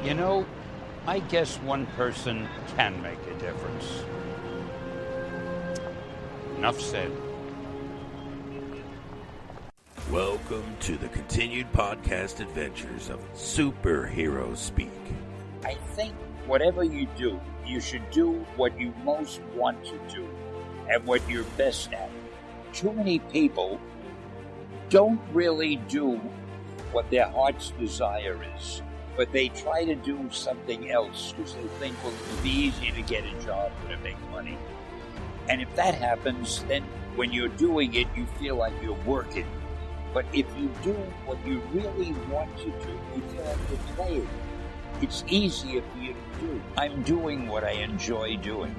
You know, I guess one person can make a difference. Enough said. Welcome to the continued podcast adventures of Superhero Speak. I think whatever you do, you should do what you most want to do and what you're best at. Too many people don't really do what their heart's desire is, but they try to do something else because they think, well, it'll be easier to get a job or to make money. And if that happens, then when you're doing it, you feel like you're working. But if you do what you really want to do, you feel like you're playing. It's easier for you to do. I'm doing what I enjoy doing.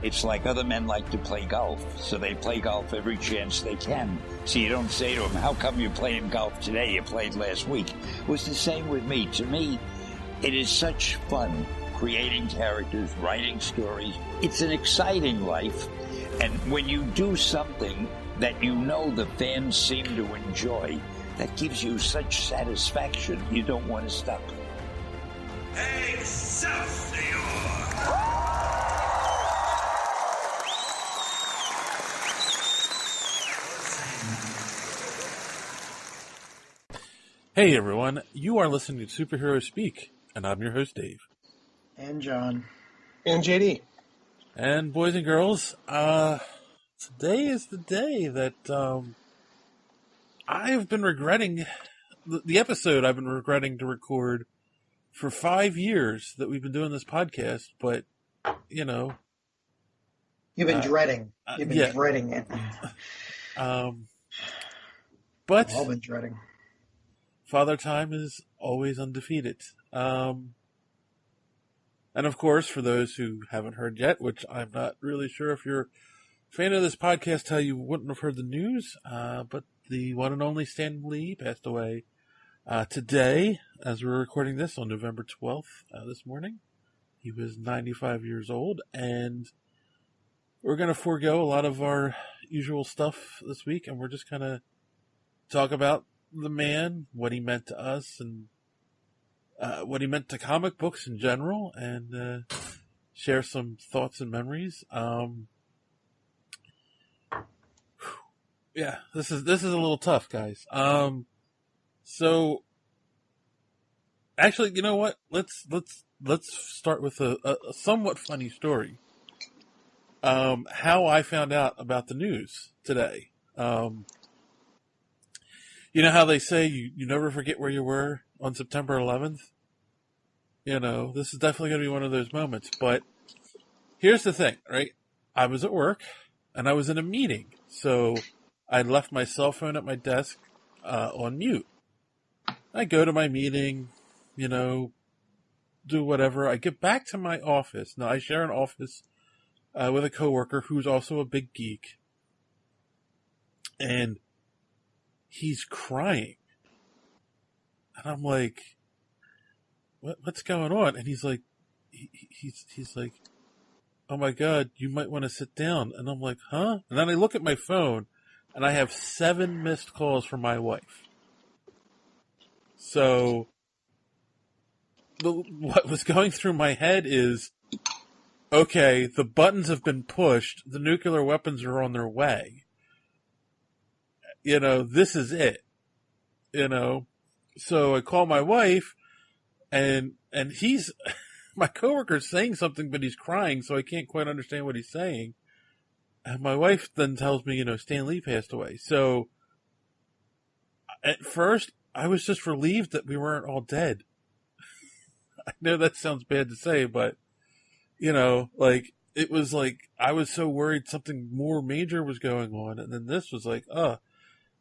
It's like other men like to play golf, so they play golf every chance they can. So you don't say to them, how come you're playing golf today? You played last week. It was the same with me. To me, it is such fun creating characters, writing stories. It's an exciting life. And when you do something that you know the fans seem to enjoy, that gives you such satisfaction, you don't want to stop. Excelsior! Hey everyone, you are listening to Superhero Speak, and I'm your host Dave. And John. And JD. And boys and girls, today is the day that I've been regretting, the episode I've been regretting to record for 5 years that we've been doing this podcast, but, you know. You've been dreading. You've been dreading it. But we've all been dreading. Father Time is always undefeated. And of course, for those who haven't heard yet, which I'm not really sure if you're a fan of this podcast, how you wouldn't have heard the news, but the one and only Stan Lee passed away today, as we're recording this on November 12th this morning. He was 95 years old, and we're going to forego a lot of our usual stuff this week, and we're just going to talk about the man, what he meant to us, and what he meant to comic books in general, and share some thoughts and memories. Yeah, this is a little tough, guys. So actually, you know what? Let's start with a somewhat funny story. How I found out about the news today. You know how they say you never forget where you were on September 11th? You know, this is definitely going to be one of those moments. But here's the thing, right? I was at work, and I was in a meeting. So I left my cell phone at my desk on mute. I go to my meeting, you know, do whatever. I get back to my office. Now, I share an office with a coworker who's also a big geek. And he's crying. And I'm like, what's going on? And he's like, he's like, oh my God, you might want to sit down. And I'm like, huh? And then I look at my phone, and I have 7 missed calls from my wife. So what was going through my head is, okay, the buttons have been pushed. The nuclear weapons are on their way. You know, this is it. You know, so I call my wife, and he's, my coworker's saying something, but he's crying, so I can't quite understand what he's saying. And my wife then tells me, you know, Stan Lee passed away. So at first, I was just relieved that we weren't all dead. I know that sounds bad to say, but, you know, like, it was like, I was so worried something more major was going on, and then this was like,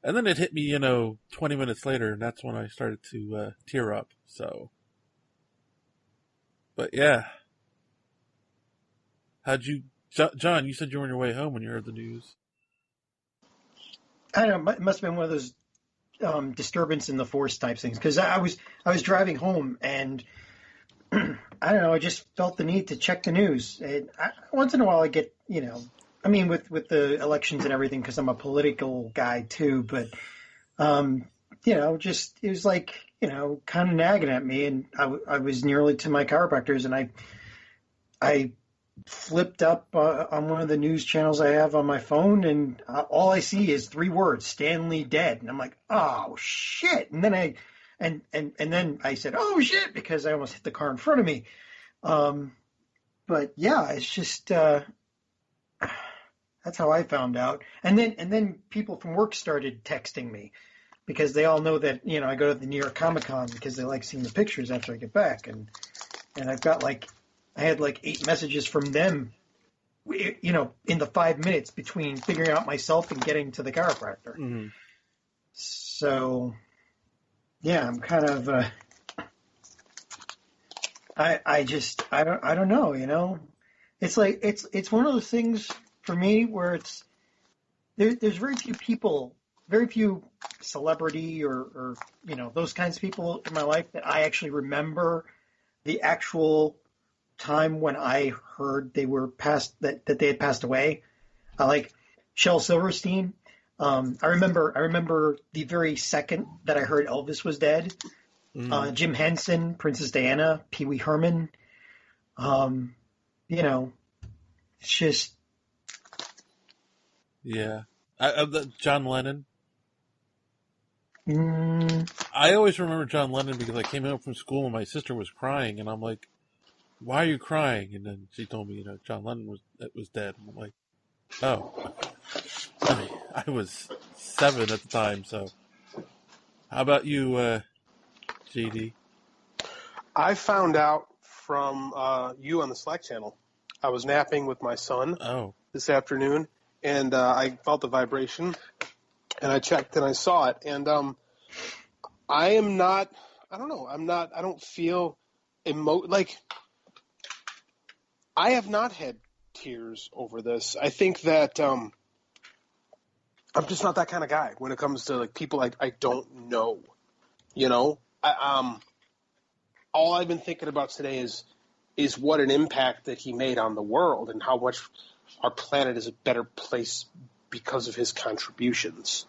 and then it hit me, you know, 20 minutes later, and that's when I started to tear up, so. But yeah. John, you said you were on your way home when you heard the news. I don't know, it must have been one of those disturbance in the force type things, because I was driving home, and I don't know, I just felt the need to check the news. Once in a while I get, you know, I mean, with the elections and everything, because I'm a political guy too, but, you know, just, it was like, kind of nagging at me, and I was nearly to my chiropractor's, and I flipped up on one of the news channels I have on my phone, and all I see is 3 words: Stanley dead. And I'm like, oh shit! And then and then I said, oh shit, because I almost hit the car in front of me. But yeah, it's just that's how I found out. And then people from work started texting me because they all know that I go to the New York Comic Con because they like seeing the pictures after I get back, and I've got I had 8 messages from them, in the 5 minutes between figuring out myself and getting to the chiropractor. Mm-hmm. So, yeah, I'm kind of, I don't know, It's it's one of those things for me where there's very few people, very few celebrity or those kinds of people in my life that I actually remember the actual time when I heard they were that they had passed away. Like Shel Silverstein. I remember the very second that I heard Elvis was dead. Jim Henson, Princess Diana, Pee Wee Herman. It's just. Yeah. John Lennon. I always remember John Lennon because I came home from school and my sister was crying, and I'm like, why are you crying? And then she told me, John Lennon was dead. And I'm like, oh. I was 7 at the time, so. How about you, JD? I found out from you on the Slack channel. I was napping with my son this afternoon, and I felt the vibration, and I checked and I saw it. And I am not, I don't know, I don't feel I have not had tears over this. I think that I'm just not that kind of guy when it comes to people I don't know. All I've been thinking about today is what an impact that he made on the world and how much our planet is a better place because of his contributions.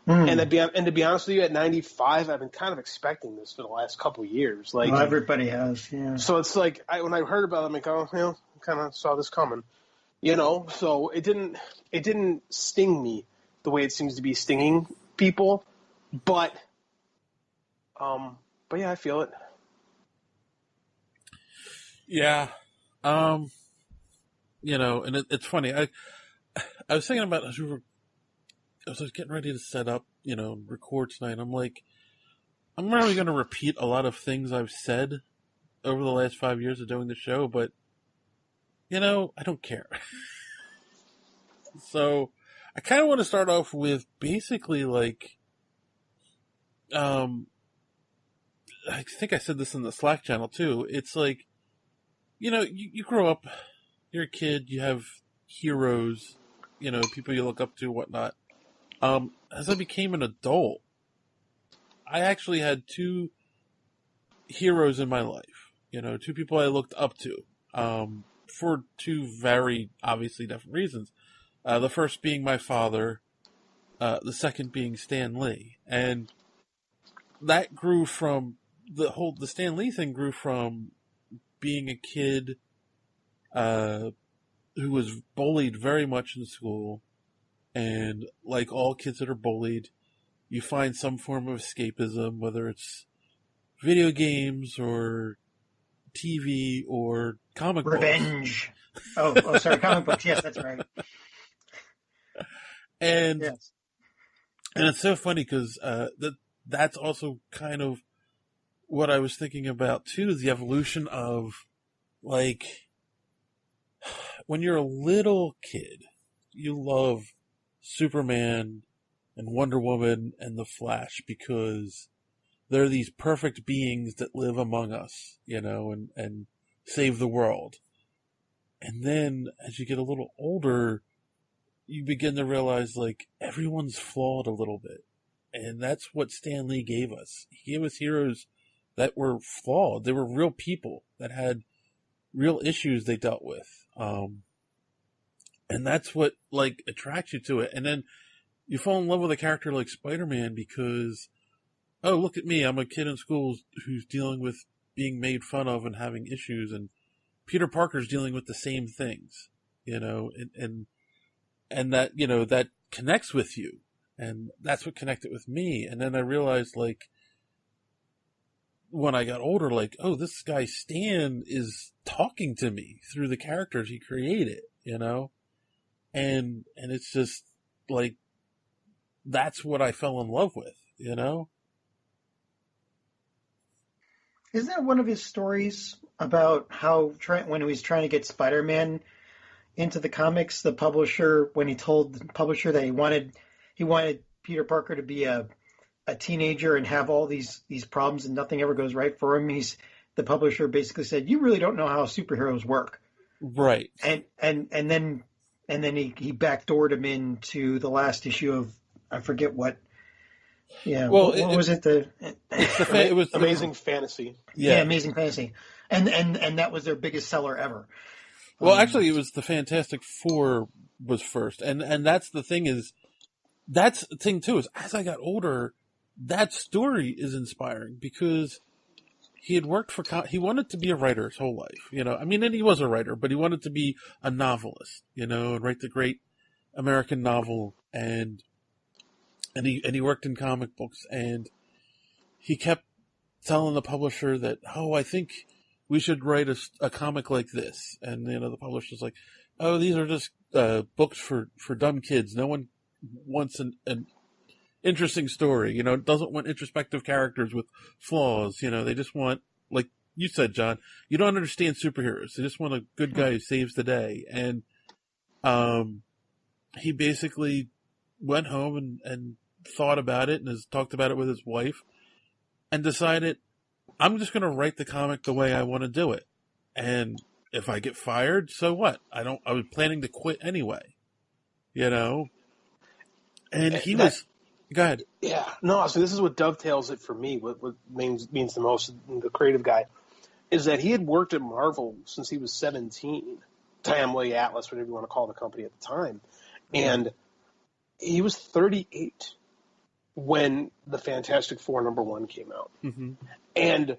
And to be honest with you, at 95, I've been kind of expecting this for the last couple of years. Well, everybody has, yeah. So it's when I heard about it, I'm like, oh, kind of saw this coming, So it didn't sting me the way it seems to be stinging people, but yeah, I feel it. Yeah, and it's funny. I was thinking about as I was getting ready to set up, record tonight. I'm like, I'm really going to repeat a lot of things I've said over the last 5 years of doing the show, but I don't care. So I kind of want to start off with basically I think I said this in the Slack channel too. It's like, you grow up, you're a kid, you have heroes, people you look up to, whatnot. As I became an adult, I actually had 2 heroes in my life, 2 people I looked up to, for 2 very obviously different reasons. The first being my father, the second being Stan Lee. And that grew from the Stan Lee thing grew from being a kid, who was bullied very much in school. And like all kids that are bullied, you find some form of escapism, whether it's video games or TV or comic books. Revenge. Sorry, comic books. Yes, that's right. And yes. And it's so funny because that's also kind of what I was thinking about too, is the evolution of when you're a little kid, you love Superman and Wonder Woman and the Flash because they're these perfect beings that live among us, and save the world. And then as you get a little older, you begin to realize everyone's flawed a little bit. And that's what Stan Lee gave us. He gave us heroes that were flawed. They were real people that had real issues they dealt with. And that's what attracts you to it. And then you fall in love with a character like Spider-Man because oh, look at me, I'm a kid in school who's dealing with being made fun of and having issues, and Peter Parker's dealing with the same things, and that, that connects with you. And that's what connected with me. And then I realized, like, when I got older, like, oh, this guy Stan is talking to me through the characters he created, and it's just like, that's what I fell in love with, Isn't that one of his stories about how when he was trying to get Spider-Man into the comics, the publisher, when he told the publisher that he wanted Peter Parker to be a teenager and have all these problems and nothing ever goes right for him, the publisher basically said, "You really don't know how superheroes work." Right. And then he backdoored him into the last issue of, I forget what. Yeah. Well, what was it? It was Amazing Fantasy. Yeah, Amazing Fantasy. And that was their biggest seller ever. Well, actually, it was the Fantastic Four was first. And that's the thing is, that's the thing too, is as I got older, that story is inspiring because he had worked he wanted to be a writer his whole life, and he was a writer, but he wanted to be a novelist, and write the great American novel, and he worked in comic books, and he kept telling the publisher that, oh, I think we should write a comic like this. And, the publisher's like, oh, these are just books for dumb kids. No one wants an interesting story. It doesn't want introspective characters with flaws. They just want, like you said, John, you don't understand superheroes. They just want a good guy who saves the day. And he basically went home and thought about it and has talked about it with his wife and decided, I'm just going to write the comic the way I want to do it. And if I get fired, so what? I was planning to quit anyway, And go ahead. Yeah. No, so this is what dovetails it for me. What means the most, the creative guy, is that he had worked at Marvel since he was 17. Timely Atlas, whatever you want to call the company at the time. And he was 38 when the Fantastic Four #1 came out. Mm-hmm. And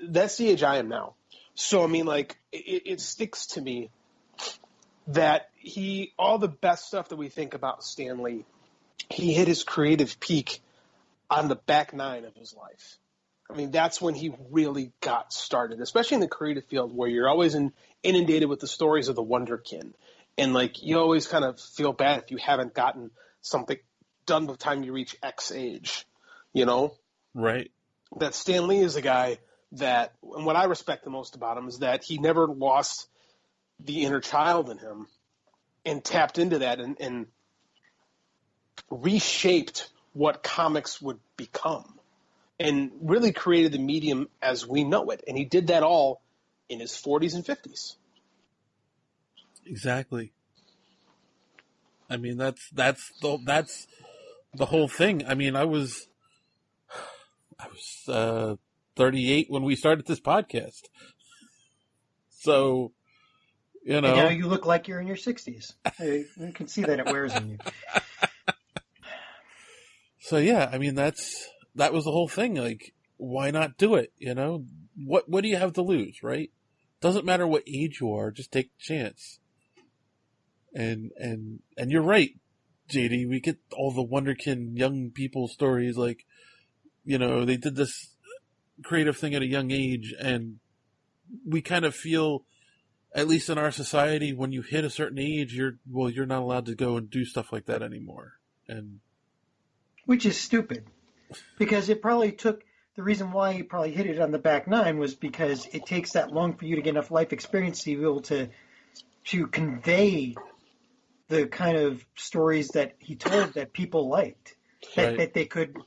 that's the age I am now. So, it sticks to me that all the best stuff that we think about Stan Lee, he hit his creative peak on the back nine of his life. That's when he really got started, especially in the creative field where you're always inundated with the stories of the Wonderkin. And, you always kind of feel bad if you haven't gotten something done by the time you reach X age, Right. That Stan Lee is a guy that, and what I respect the most about him is that he never lost the inner child in him and tapped into that and reshaped what comics would become and really created the medium as we know it. And he did that all in his 40s and 50s. Exactly. That's the whole thing. I was 38 when we started this podcast. So, And now you look like you're in your 60s. You can see that it wears on you. So yeah, that was the whole thing. Like, why not do it? What do you have to lose, right? Doesn't matter what age you are, just take the chance. And you're right, JD. We get all the Wonderkin young people stories, like, they did this creative thing at a young age, and we kind of feel, at least in our society, when you hit a certain age, you're not allowed to go and do stuff like that anymore. And which is stupid, because it probably took, the reason why he probably hit it on the back nine was because it takes that long for you to get enough life experience to be able to convey the kind of stories that he told that people liked, that they could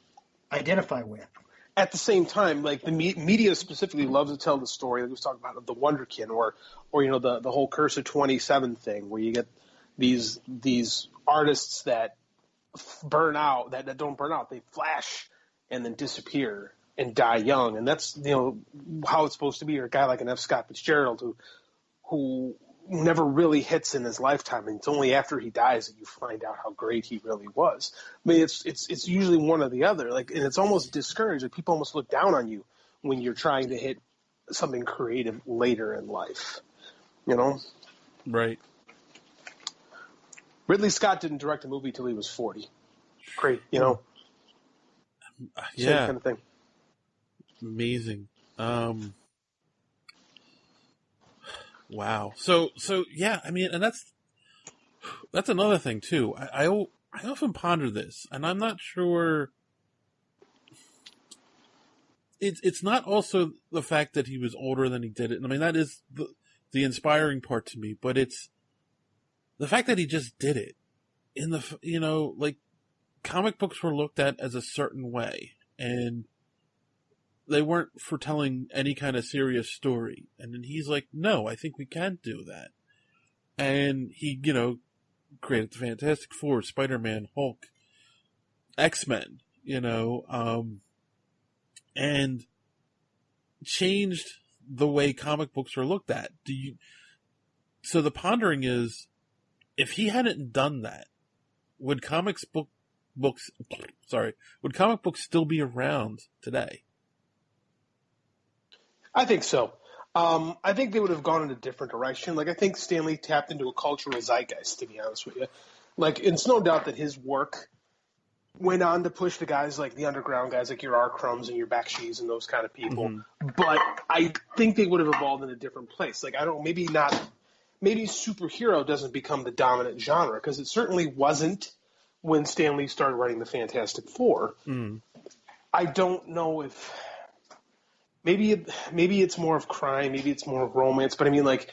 identify with. At the same time, like, the media specifically loves to tell the story that we was talking about of the Wonderkin, or the whole Curse of 27 thing, where you get these artists that burn out, that don't burn out, they flash and then disappear and die young, and that's how it's supposed to be. Or a guy like an F. Scott Fitzgerald who never really hits in his lifetime, and it's only after he dies that you find out how great he really was. I mean, it's usually one or the other, like, and it's almost discouraging. People almost look down on you when you're trying to hit something creative later in life, you know? Right. Ridley Scott didn't direct a movie till he was 40. Great, you know? Yeah. Same kind of thing. Amazing. Wow. So yeah, I mean, and that's another thing too. I often ponder this, and I'm not sure. It's not also the fact that he was older than he did it. I mean, that is the inspiring part to me, but it's the fact that he just did it. Like, comic books were looked at as a certain way, and they weren't for telling any kind of serious story. And then he's like, no, I think we can do that. And he, created the Fantastic Four, Spider-Man, Hulk, X-Men, and changed the way comic books are looked at. So the pondering is, if he hadn't done that, would comic books still be around today? I think so. I think they would have gone in a different direction. Like, I think Stan Lee tapped into a cultural zeitgeist, to be honest with you. Like, it's no doubt that his work went on to push the guys like the underground guys, like your R. Crumbs and your Bakshi's and those kind of people. Mm-hmm. But I think they would have evolved in a different place. Like, maybe superhero doesn't become the dominant genre, because it certainly wasn't when Stan Lee started writing the Fantastic Four. Mm. I don't know if maybe it's more of crime, maybe it's more of romance, but I mean, like,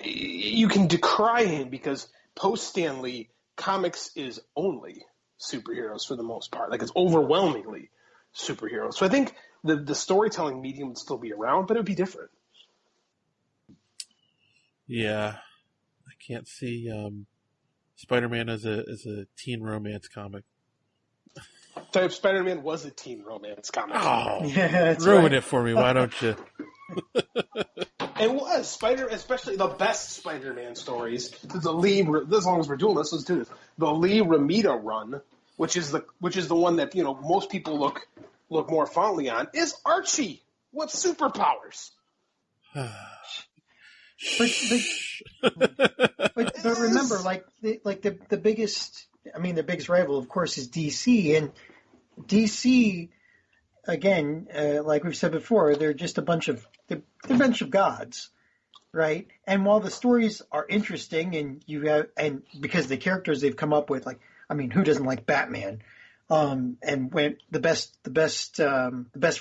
you can decry him because post Stan Lee, comics is only superheroes for the most part. Like, it's overwhelmingly superheroes. So I think the storytelling medium would still be around, but it would be different. Yeah, I can't see Spider-Man as a teen romance comic. So Spider-Man was a teen romance comic. Oh, yeah, ruin it for me, why don't you? It was especially the best Spider-Man stories. The Lee, as long as we're doing this, let's do this. The Lee Romita run, which is the one that most people look more fondly on, is Archie with superpowers. But remember, the biggest rival, of course, is DC, and DC, again, like we've said before, they're just a bunch of gods, right? And while the stories are interesting, and because the characters they've come up with, who doesn't like Batman? And when the best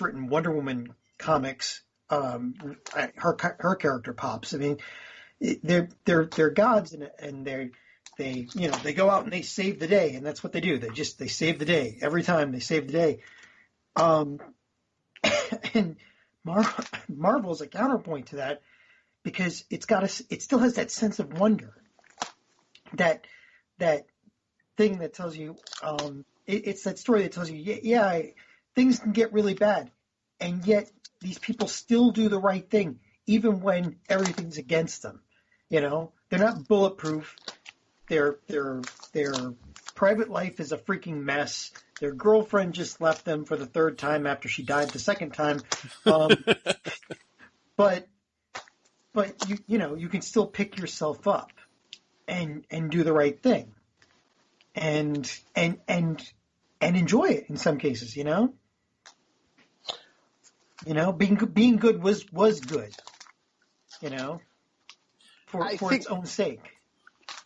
written Wonder Woman comics, her character pops. I mean, they're gods, and they go out and they save the day, and that's what they do. They save the day every time. They save the day. And Marvel's a counterpoint to that, because it still has that sense of wonder, that thing that tells you, it's that story that tells you, things can get really bad, and yet these people still do the right thing, even when everything's against them. They're not bulletproof. Their private life is a freaking mess. Their girlfriend just left them for the third time after she died the second time. But you can still pick yourself up and do the right thing, and enjoy it in some cases. Being good was good. For its own sake.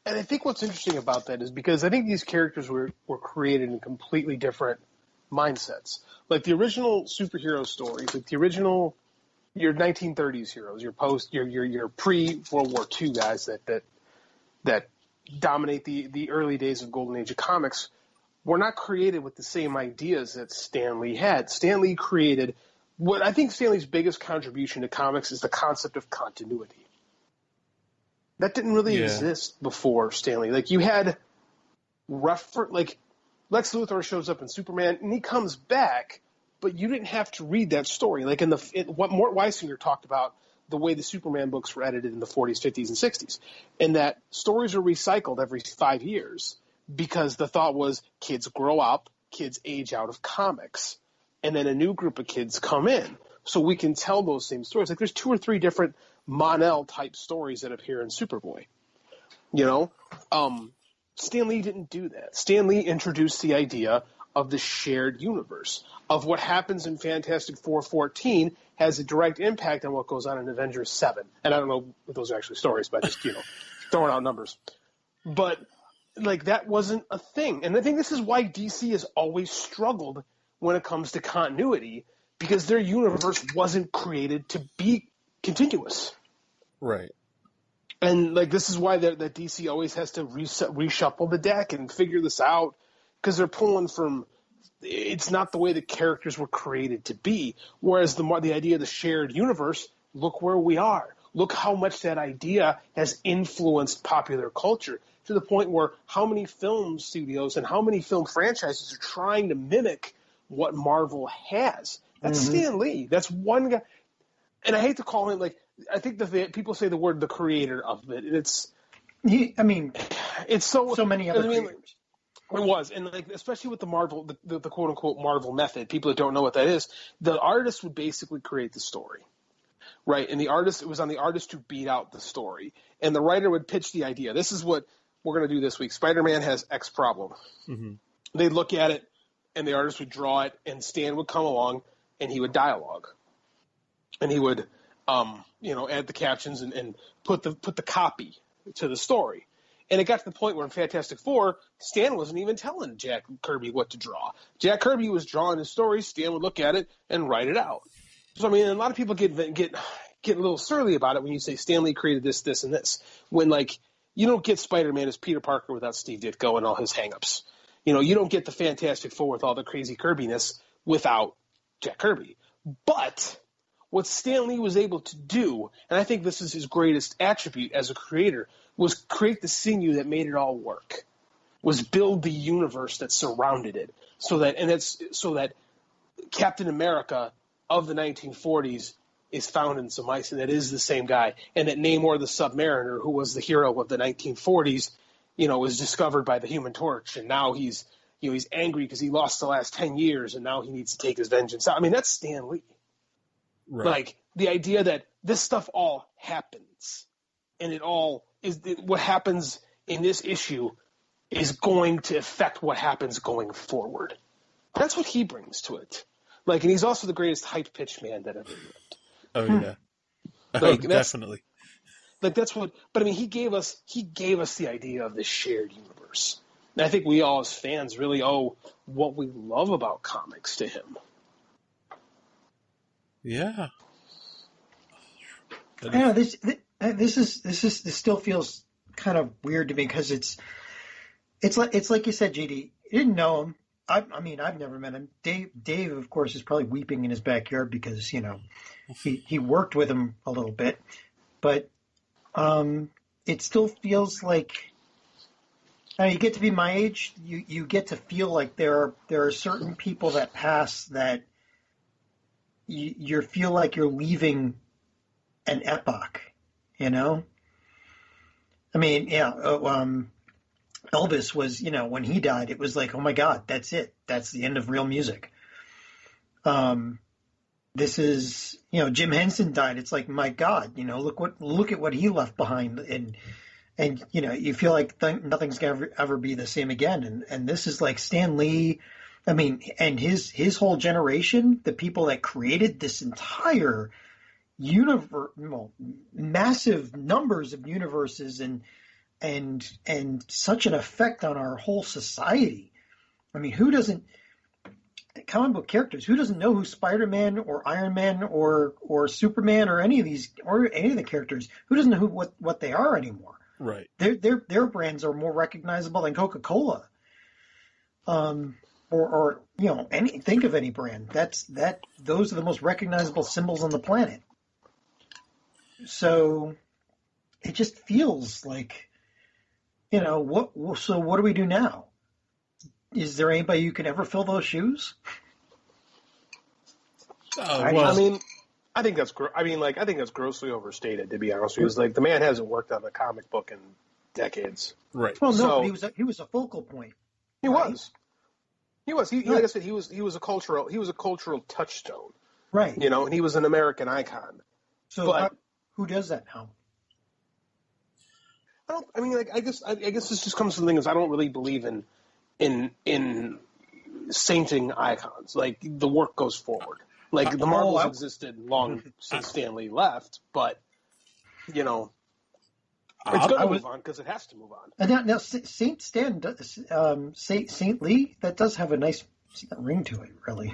And I think what's interesting about that is because I think these characters were created in completely different mindsets. Like the original superhero stories, like the original, your 1930s heroes, your pre-World War II guys that dominate the early days of Golden Age of comics, were not created with the same ideas that Stan Lee had. Stan Lee created what I think Stan Lee's biggest contribution to comics is the concept of continuity. That didn't really exist before Stan Lee. Like, you had Lex Luthor shows up in Superman and he comes back, but you didn't have to read that story. Like what Mort Weisinger talked about the way the Superman books were edited in the 40s, 50s, and 60s, and that stories are recycled every 5 years because the thought was kids grow up, kids age out of comics, and then a new group of kids come in. So we can tell those same stories. Like there's 2 or 3 different Mon-El-type stories that appear in Superboy. You know? Stan Lee didn't do that. Stan Lee introduced the idea of the shared universe, of what happens in Fantastic Four 14 has a direct impact on what goes on in Avengers 7. And I don't know if those are actually stories, but just, throwing out numbers. But, like, that wasn't a thing. And I think this is why DC has always struggled when it comes to continuity, because their universe wasn't created to be continuous. Right. And, like, this is why that DC always has to reshuffle the deck and figure this out, because they're pulling from – it's not the way the characters were created to be. Whereas the idea of the shared universe, look where we are. Look how much that idea has influenced popular culture to the point where how many film studios and how many film franchises are trying to mimic what Marvel has. That's Stan Lee. That's one guy. And I hate to call him, like, I think people say the word the creator of it. And it's so many other creators. It was, and like especially with the Marvel, the quote unquote Marvel method, people that don't know what that is, the artist would basically create the story, right? And it was on the artist to beat out the story, and the writer would pitch the idea. This is what we're going to do this week. Spider-Man has X problem. Mm-hmm. They'd look at it, and the artist would draw it, and Stan would come along, and he would dialogue, and he would, add the captions and put the copy to the story. And it got to the point where in Fantastic Four, Stan wasn't even telling Jack Kirby what to draw. Jack Kirby was drawing his stories. Stan would look at it and write it out. So, I mean, a lot of people get a little surly about it when you say Stan Lee created this, this, and this. When, like, you don't get Spider-Man as Peter Parker without Steve Ditko and all his hang-ups. You don't get the Fantastic Four with all the crazy Kirbiness without Jack Kirby. But what Stan Lee was able to do, and I think this is his greatest attribute as a creator, was create the sinew that made it all work, was build the universe that surrounded it, so that Captain America of the 1940s is found in some ice, and that is the same guy, and that Namor the Submariner, who was the hero of the 1940s, was discovered by the Human Torch, and now he's angry because he lost the last 10 years, and now he needs to take his vengeance out. I mean, that's Stan Lee. Right. Like, the idea that this stuff all happens, and it all is what happens in this issue is going to affect what happens going forward. That's what he brings to it. Like, and he's also the greatest hype pitch man that ever lived. Oh yeah, like, definitely. Like that's what. But I mean, he gave us the idea of this shared universe. And I think we all as fans really owe what we love about comics to him. Yeah. I know this still feels kind of weird to me because it's like you said, GD. You didn't know him. I mean, I've never met him. Dave, of course, is probably weeping in his backyard because he worked with him a little bit, but it still feels like. You get to be my age, you get to feel like there are certain people that pass that you feel like you're leaving an epoch, I mean, Elvis was, when he died, it was like, oh my God, that's it. That's the end of real music. This is, Jim Henson died. It's like, my God, look at what he left behind. And you feel like nothing's going to ever be the same again. And this is like Stan Lee. I mean, and his whole generation, the people that created this entire universe, massive numbers of universes and such an effect on our whole society. I mean, who doesn't comic book characters? Who doesn't know who Spider-Man or Iron Man or Superman or any of the characters? Who doesn't know what they are anymore? Right. Their brands are more recognizable than Coca-Cola. Or think of any brand. Those are the most recognizable symbols on the planet. So it just feels like, so what do we do now? Is there anybody who can ever fill those shoes? Oh, well, I think that's grossly overstated, to be honest with you. It's like the man hasn't worked on a comic book in decades. Right. Well, no, So, but he was a focal point. He right? was. He was. Like I said, he was a cultural touchstone. Right. You know, and he was an American icon. So who does that now? I guess this just comes to the thing is I don't really believe in sainting icons. Like the work goes forward. Like the Marvels existed long since Stan Lee left, but you know, it's going to move on because it has to move on. Now Saint Stan, Saint Lee, that does have a nice ring to it, really.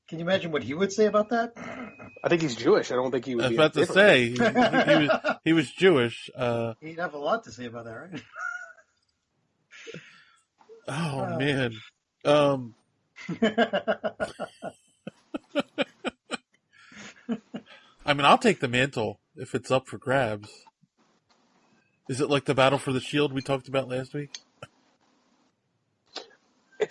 Can you imagine what he would say about that? I think he's Jewish. I don't think he would. I was about to say he was Jewish. He'd have a lot to say about that, right? Oh man. I mean, I'll take the mantle if it's up for grabs. Is it like the battle for the shield we talked about last week? I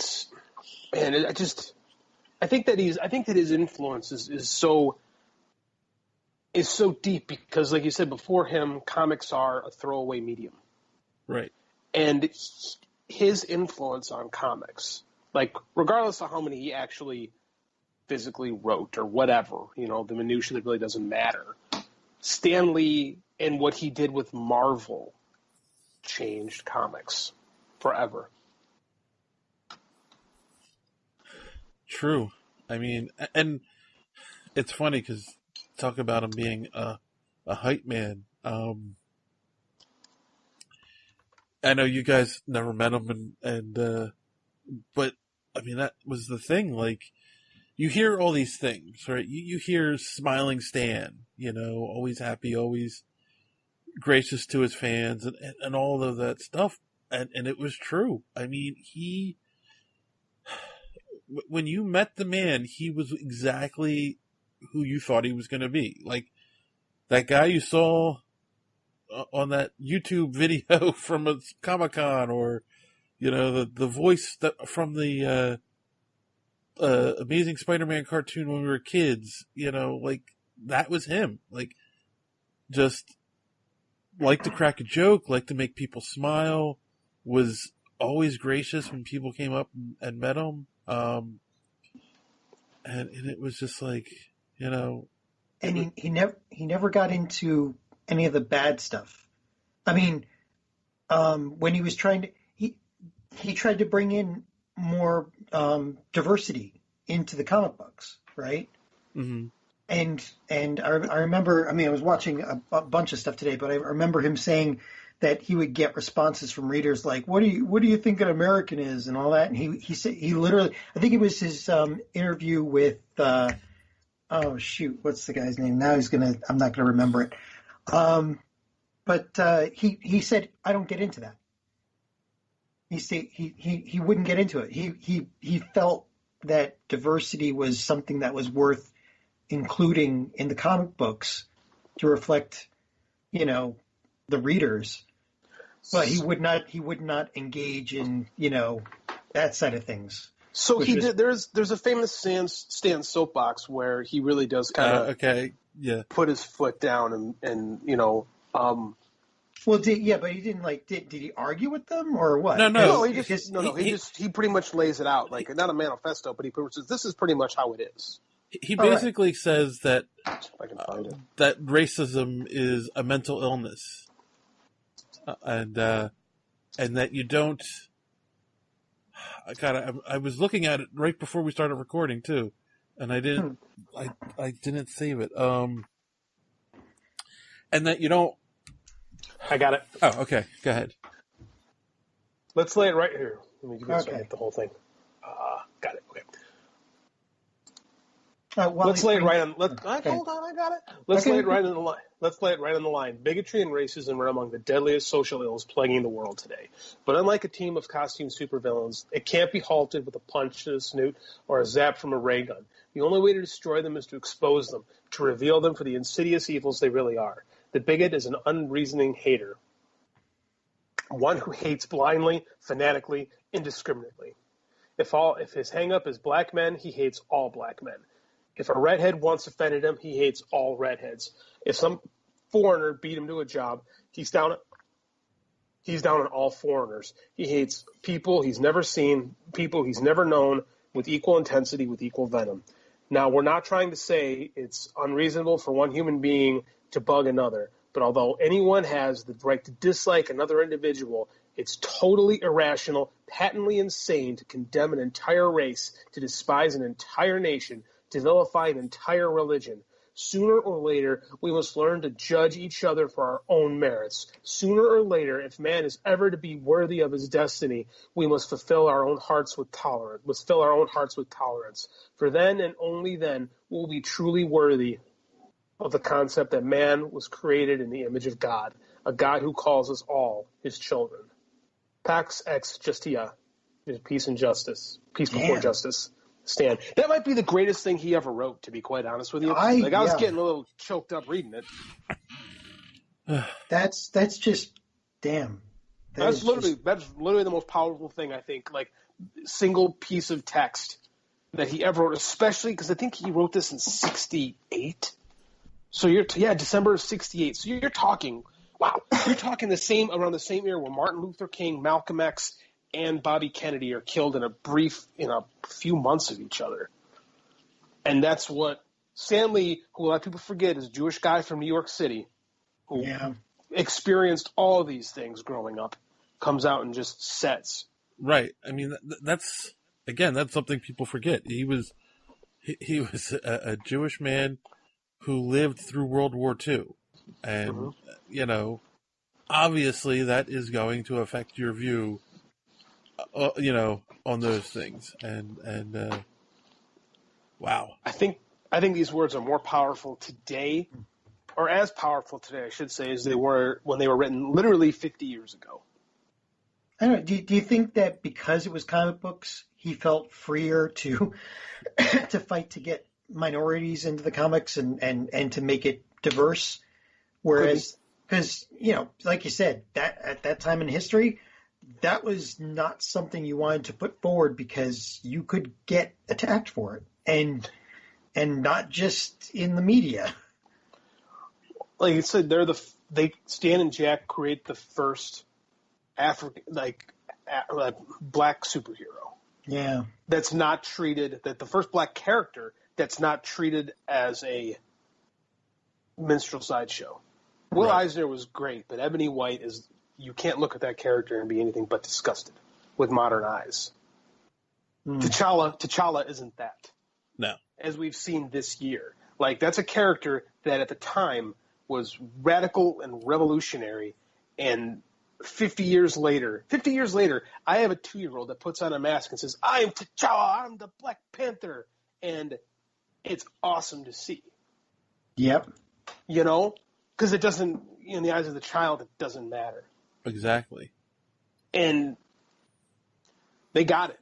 think that his influence is so deep because, like you said, before him, comics are a throwaway medium. Right. And his influence on comics, like regardless of how many he actually physically wrote or whatever, you know, the minutia that really doesn't matter. Stan Lee and what he did with Marvel changed comics forever. True. I mean, and it's funny because talk about him being a hype man. I know you guys never met him, but I mean that was the thing. Like, you hear all these things, right? You hear smiling Stan, you know, always happy, always gracious to his fans, and all of that stuff, and it was true. I mean, when you met the man, he was exactly who you thought he was going to be. Like that guy you saw on that YouTube video from a Comic-Con, or you know the voice from the Amazing Spider-Man cartoon when we were kids. You know, like that was him. Like just liked to crack a joke, liked to make people smile, was always gracious when people came up and met him. And it was just like, you know, and he never got into any of the bad stuff. I mean, when he was trying to, he tried to bring in more diversity into the comic books, right? Mm-hmm. And I remember, I mean, I was watching a bunch of stuff today, but I remember him saying that he would get responses from readers like, "What do you think an American is?" and all that. And he said, he literally, I think it was his interview with oh shoot, what's the guy's name? Now I'm not gonna remember it. But he said, "I don't get into that." He wouldn't get into it. He felt that diversity was something that was worth including in the comic books to reflect, you know, the readers. But he would not engage in, you know, that side of things. So there's a famous Stan soapbox where he really does kind of put his foot down and you know. Well, but he didn't did he argue with them or what? No. He pretty much lays it out, like not a manifesto, but he says this is pretty much how it is. He basically says that if I can find it. that racism is a mental illness, and that you don't. I was looking at it right before we started recording too, and I didn't. I didn't save it. And that you don't. I got it. Oh, okay. Go ahead. Let's lay it right here. Let me get the whole thing. Got it. Okay. Let's lay it right on. Hold on, I got it. Let's lay it right on the line. Let's lay it right on the line. Bigotry and racism are among the deadliest social ills plaguing the world today. But unlike a team of costume supervillains, it can't be halted with a punch to the snoot or a zap from a ray gun. The only way to destroy them is to expose them, to reveal them for the insidious evils they really are. The bigot is an unreasoning hater, one who hates blindly, fanatically, indiscriminately. If his hang-up is black men, he hates all black men. If a redhead once offended him, he hates all redheads. If some foreigner beat him to a job, he's down on all foreigners. He hates people he's never seen, people he's never known, with equal intensity, with equal venom. Now, we're not trying to say it's unreasonable for one human being to bug another, but although anyone has the right to dislike another individual, it's totally irrational, patently insane to condemn an entire race, to despise an entire nation, to vilify an entire religion. Sooner or later, we must learn to judge each other for our own merits. Sooner or later, if man is ever to be worthy of his destiny, we must fill our own hearts with tolerance. For then and only then will we be truly worthy of the concept that man was created in the image of God, a God who calls us all his children. Pax ex justia, peace and justice, peace before justice. Stan. That might be the greatest thing he ever wrote, to be quite honest with you. I was getting a little choked up reading it. That's just damn. That's literally the most powerful thing, I think, like single piece of text that he ever wrote, especially because I think he wrote this in 1968. So December of 1968. So you're talking around the same year where Martin Luther King, Malcolm X, and Bobby Kennedy are killed in a few months of each other. And that's what Stan Lee, who a lot of people forget, is a Jewish guy from New York City who experienced all of these things growing up, comes out and just says. Right. I mean, that's something people forget. He was a Jewish man who lived through World War II. And, obviously that is going to affect your view on those things, and wow. I think these words are more powerful today, or as powerful today, I should say, as they were when they were written literally 50 years ago. I don't know. Do you think that because it was comic books, he felt freer to to fight to get minorities into the comics and to make it diverse? Whereas, because like you said, that at that time in history, that was not something you wanted to put forward because you could get attacked for it, and not just in the media. Like you said, Stan and Jack create the first black superhero. Yeah, that's not treated the first black character that's not treated as a minstrel sideshow. Will Eisner was great, but Ebony White is. You can't look at that character and be anything but disgusted with modern eyes. T'Challa isn't that. No. As we've seen this year. Like, that's a character that at the time was radical and revolutionary, and 50 years later, I have a 2-year-old that puts on a mask and says, I am T'Challa, I'm the Black Panther, and it's awesome to see. Yep. Because it doesn't, in the eyes of the child, it doesn't matter. Exactly. And they got it.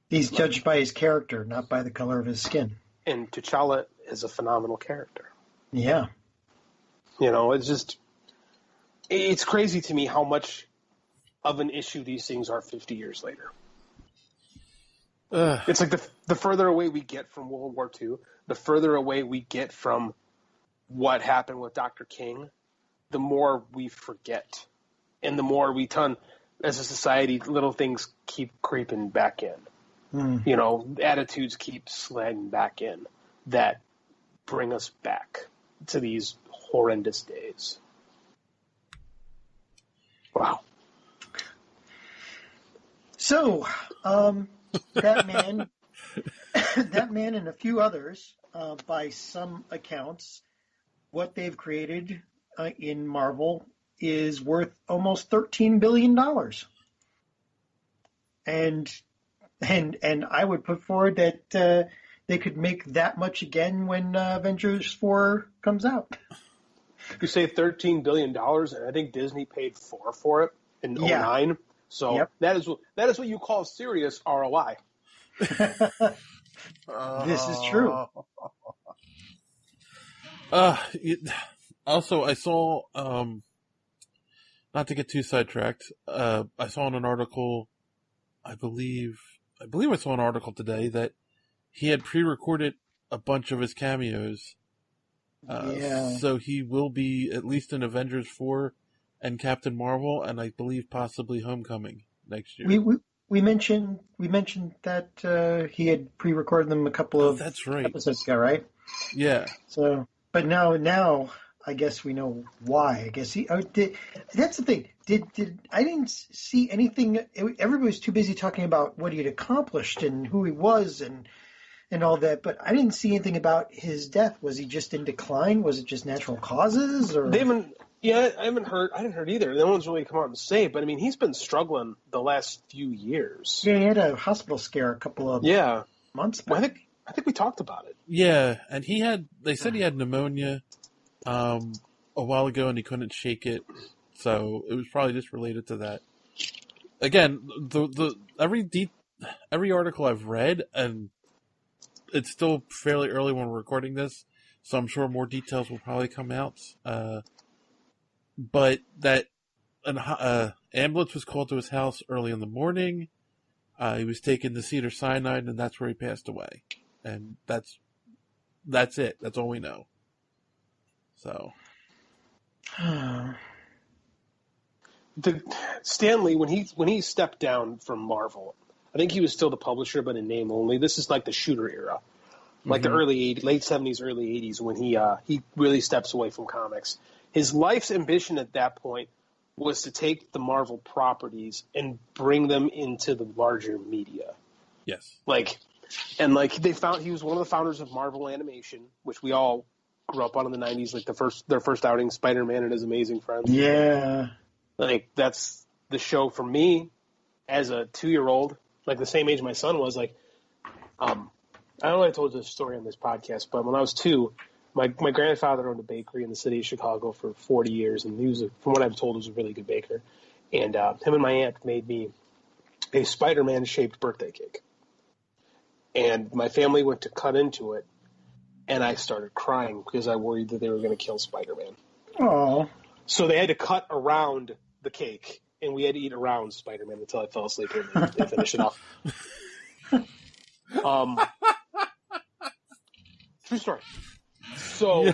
He's judged by his character, not by the color of his skin. And T'Challa is a phenomenal character. Yeah. It's crazy to me how much of an issue these things are 50 years later. It's like the further away we get from World War II, the further away we get from what happened with Dr. King, the more we forget. And the more we as a society, little things keep creeping back in. Attitudes keep sliding back in that bring us back to these horrendous days. Wow. So, that man and a few others, by some accounts, what they've created in Marvel is worth almost $13 billion. And I would put forward that they could make that much again when Avengers 4 comes out. You say $13 billion, and I think Disney paid $4 billion for it in 2009. So that is what you call serious ROI. This is true. Also, I saw, not to get too sidetracked, I saw in an article, I believe, I believe I saw an article today that he had pre-recorded a bunch of his cameos. So he will be at least in Avengers 4 and Captain Marvel, and I believe possibly Homecoming next year. We mentioned that he had pre-recorded them a couple of episodes ago, right? Yeah. So, but now I guess we know why. I guess that's the thing. I didn't see anything. Everybody was too busy talking about what he had accomplished and who he was and all that, but I didn't see anything about his death. Was he just in decline? Was it just natural causes? Or I haven't heard. I didn't heard either. No one's really come out and say it, but I mean, he's been struggling the last few years. Yeah, he had a hospital scare a couple of months back. Well, I think we talked about it. Yeah, and they said he had pneumonia a while ago, and he couldn't shake it, so it was probably just related to that. Again, every article I've read, and it's still fairly early when we're recording this, so I'm sure more details will probably come out. But that an ambulance was called to his house early in the morning. He was taken to Cedar Sinai, and that's where he passed away. And that's it. That's all we know. So, Stanley, when he stepped down from Marvel, I think he was still the publisher, but in name only. This is like the shooter era, like the late 70s, early 80s, when he really steps away from comics. His life's ambition at that point was to take the Marvel properties and bring them into the larger media. Yes. They found he was one of the founders of Marvel Animation, which we all grew up on in the 90s, like their first outing, Spider-Man and His Amazing Friends. Yeah. Like, that's the show for me as a 2-year-old, like the same age my son was. Like, I don't know if I told this story on this podcast, but when I was 2, my grandfather owned a bakery in the city of Chicago for 40 years, and he was, from what I'm told, was a really good baker. And him and my aunt made me a Spider-Man-shaped birthday cake. And my family went to cut into it, and I started crying because I worried that they were going to kill Spider-Man. Oh. So they had to cut around the cake, and we had to eat around Spider-Man until I fell asleep and they finished it off. True story. So, yeah.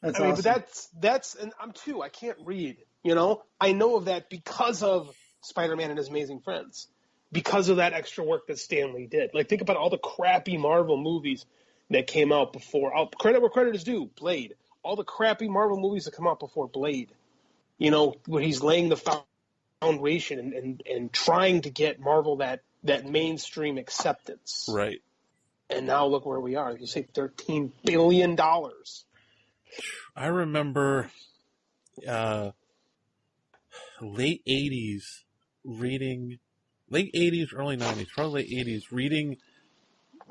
That's awesome. But that's, and I'm 2. I can't read, you know? I know of that because of Spider-Man and His Amazing Friends, because of that extra work that Stan Lee did. Like, think about all the crappy Marvel movies that came out before. Credit where credit is due, Blade. All the crappy Marvel movies that come out before Blade, you know, where he's laying the foundation and trying to get Marvel that mainstream acceptance. Right. And now look where we are. Like you say, $13 billion. I remember late 80s, early 90s, probably late 80s, reading,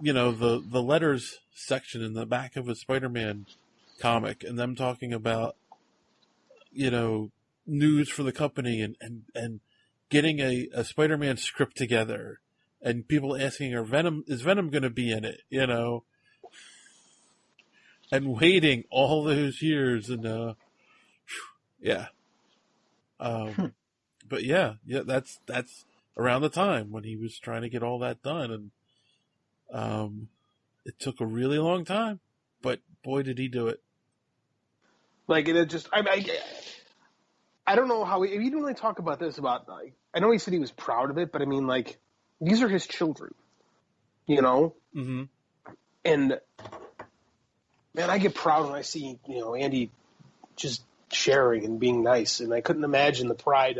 you know, the letters section in the back of a Spider-Man comic, and them talking about, you know, news for the company and getting a Spider-Man script together, and people asking, is Venom going to be in it, you know, and waiting all those years, and yeah. But yeah, that's around the time when he was trying to get all that done, and it took a really long time, but boy, did he do it. Like, it just, I don't know how he didn't really talk about this, like, I know he said he was proud of it, but I mean, like, these are his children, you know? Mm-hmm. And, man, I get proud when I see, you know, Andy just sharing and being nice, and I couldn't imagine the pride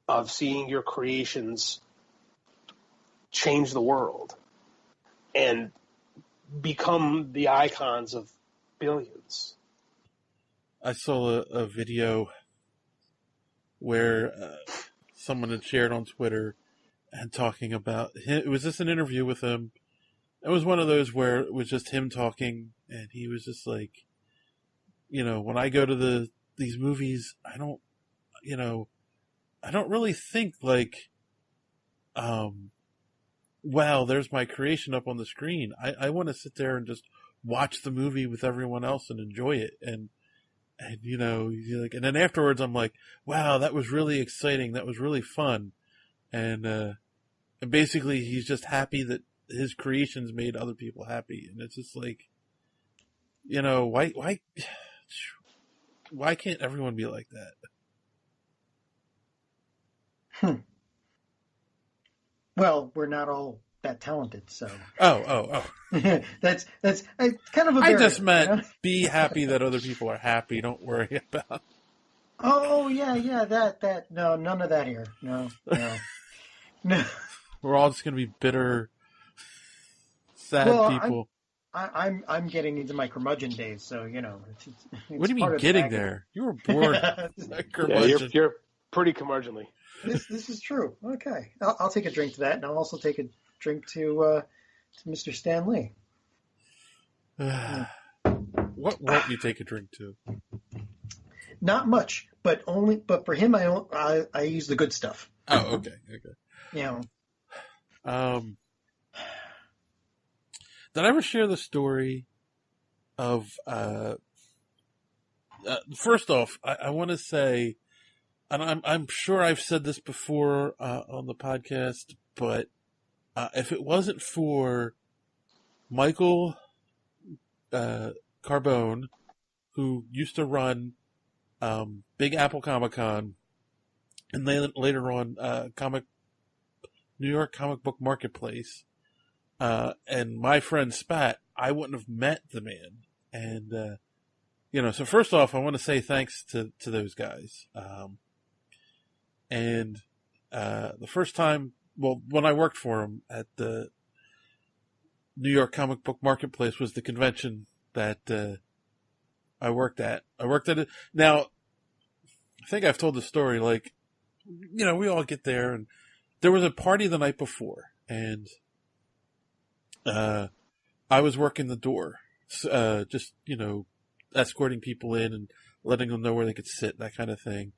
of seeing your creations change the world and become the icons of billions. I saw a video where someone had shared on Twitter and talking about him. It was just an interview with him. It was one of those where it was just him talking, and he was just like, you know, when I go to these movies, I don't really think like, wow, there's my creation up on the screen. I want to sit there and just watch the movie with everyone else and enjoy it. And you know, like, and then afterwards I'm like, wow, that was really exciting. That was really fun. And And basically, he's just happy that his creations made other people happy. And it's just like, why can't everyone be like that? Well, we're not all that talented, so. Oh. that's kind of a barrier. I just meant be happy that other people are happy. Don't worry about. Oh yeah, that. No, none of that here. No. We're all just gonna be bitter, sad people. I'm getting into my curmudgeon days, so it's what do you mean getting there? You were born curmudgeon. You're pretty curmudgeonly. This is true. Okay, I'll take a drink to that, and I'll also take a drink to Mr. Stan Lee. What won't you take a drink to? Not much, but for him, I use the good stuff. Oh, okay. Did I ever share the story of? First off, I want to say, and I'm sure I've said this before on the podcast, but if it wasn't for Michael Carbone, who used to run Big Apple Comic-Con, and later on New York Comic Book Marketplace, and my friend Spat, I wouldn't have met the man. And so first off, I want to say thanks to those guys. And the first time, when I worked for him at the New York Comic Book Marketplace was the convention that I worked at. I worked at it. Now, I think I've told the story, we all get there, and there was a party the night before, and I was working the door, just, escorting people in and letting them know where they could sit, that kind of thing.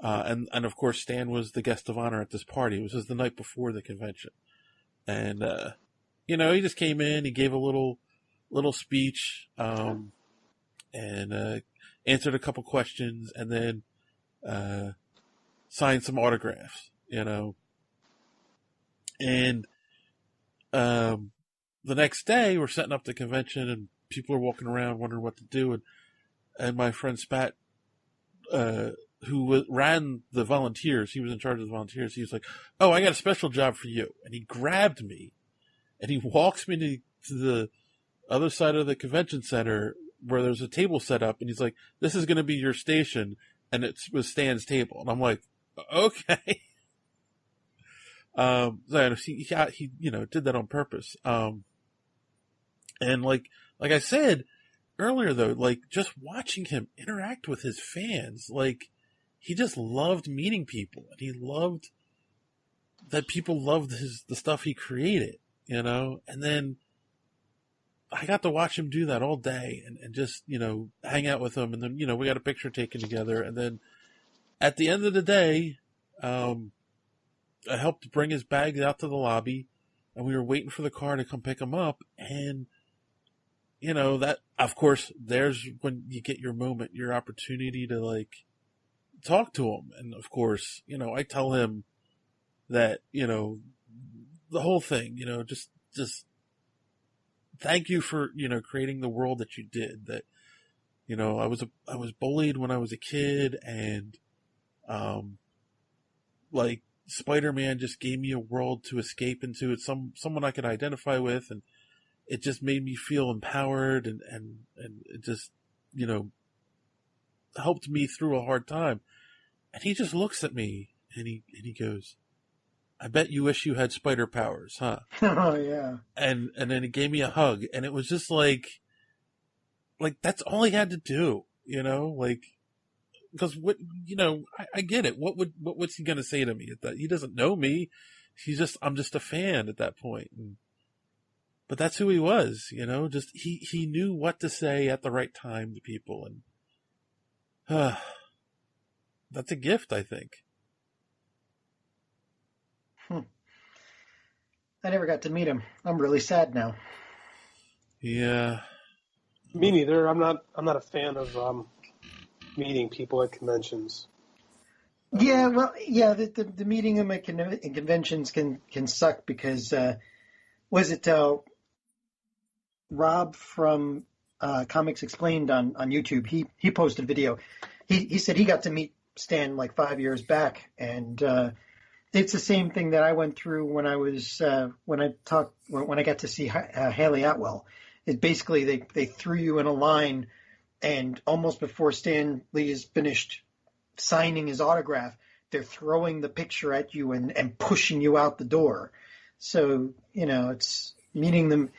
And of course, Stan was the guest of honor at this party. It was just the night before the convention. And, he just came in, he gave a little speech, and answered a couple questions, and then signed some autographs, And the next day, we're setting up the convention, and people are walking around wondering what to do. And my friend Spat, who ran the volunteers, he was in charge of the volunteers, he was like, "Oh, I got a special job for you." And he grabbed me, and he walks me to the other side of the convention center where there's a table set up, and he's like, "This is going to be your station," and it was Stan's table. And I'm like, okay. So he did that on purpose. And like I said earlier, though, just watching him interact with his fans, he just loved meeting people, and he loved that people loved the stuff he created, and then I got to watch him do that all day and just, hang out with him. And then, we got a picture taken together. And then at the end of the day, I helped bring his bags out to the lobby, and we were waiting for the car to come pick him up. And, that, of course, there's when you get your moment, your opportunity to talk to him. And of course, I tell him that, the whole thing, just thank you for, creating the world that you did. That, I was bullied when I was a kid, and, Spider-Man just gave me a world to escape into. It's someone I could identify with, and it just made me feel empowered, and it just, helped me through a hard time. And he just looks at me, and he goes, "I bet you wish you had spider powers, huh?" Oh yeah. And then he gave me a hug, and it was just like that's all he had to do, because I get it. What's he gonna say to me at that? He doesn't know me. I'm just a fan at that point. But that's who he was, just he knew what to say at the right time to people, and that's a gift, I think. I never got to meet him. I'm really sad now. Yeah. Me neither. I'm not a fan of meeting people at conventions. Yeah, well, yeah, the meeting them at conventions can suck because was it Rob from Comics Explained on YouTube? He posted a video. He said he got to meet Stan like 5 years back, and it's the same thing that I went through when I was when I got to see Haley Atwell. It basically they threw you in a line, and almost before Stan Lee is finished signing his autograph, they're throwing the picture at you and pushing you out the door. So, it's meeting them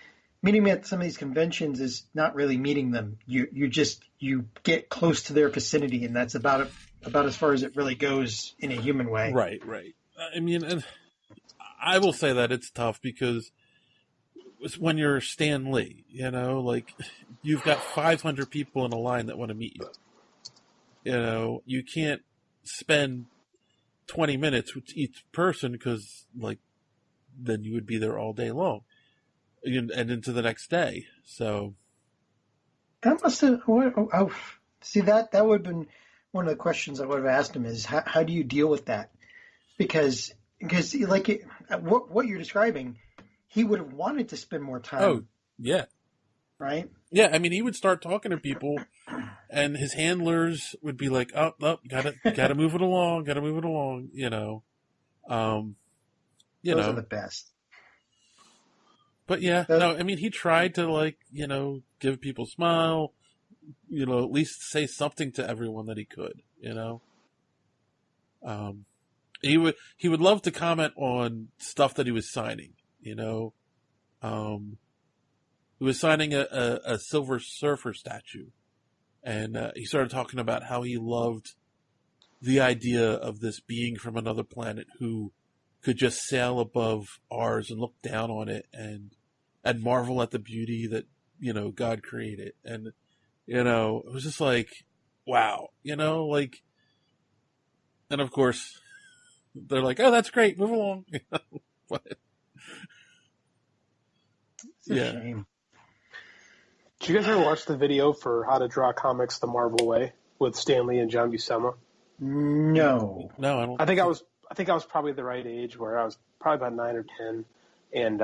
at some of these conventions is not really meeting them. You get close to their vicinity, and that's about as far as it really goes in a human way. Right. I mean, and I will say that it's tough because when you're Stan Lee, like you've got 500 people in a line that want to meet you. You can't spend 20 minutes with each person because, like, then you would be there all day long and into the next day. So that must have. See, that would have been one of the questions I would have asked him is how do you deal with that? Because like what you're describing, he would have wanted to spend more time. Oh, yeah. Right? Yeah, I mean, he would start talking to people, and his handlers would be like, "Oh, gotta move it along, Those are the best. But yeah, no, I mean, he tried to give people a smile, at least say something to everyone that he could, He would love to comment on stuff that he was signing, He was signing a Silver Surfer statue, and he started talking about how he loved the idea of this being from another planet who could just sail above ours and look down on it and marvel at the beauty that, God created. And, it was just like, wow, and of course they're like, oh, that's great, move along. But, it's a shame. Did you guys ever watch the video for How to Draw Comics the Marvel Way with Stan Lee and John Buscema? No, I don't. I think I was probably the right age where I was probably about 9 or 10, and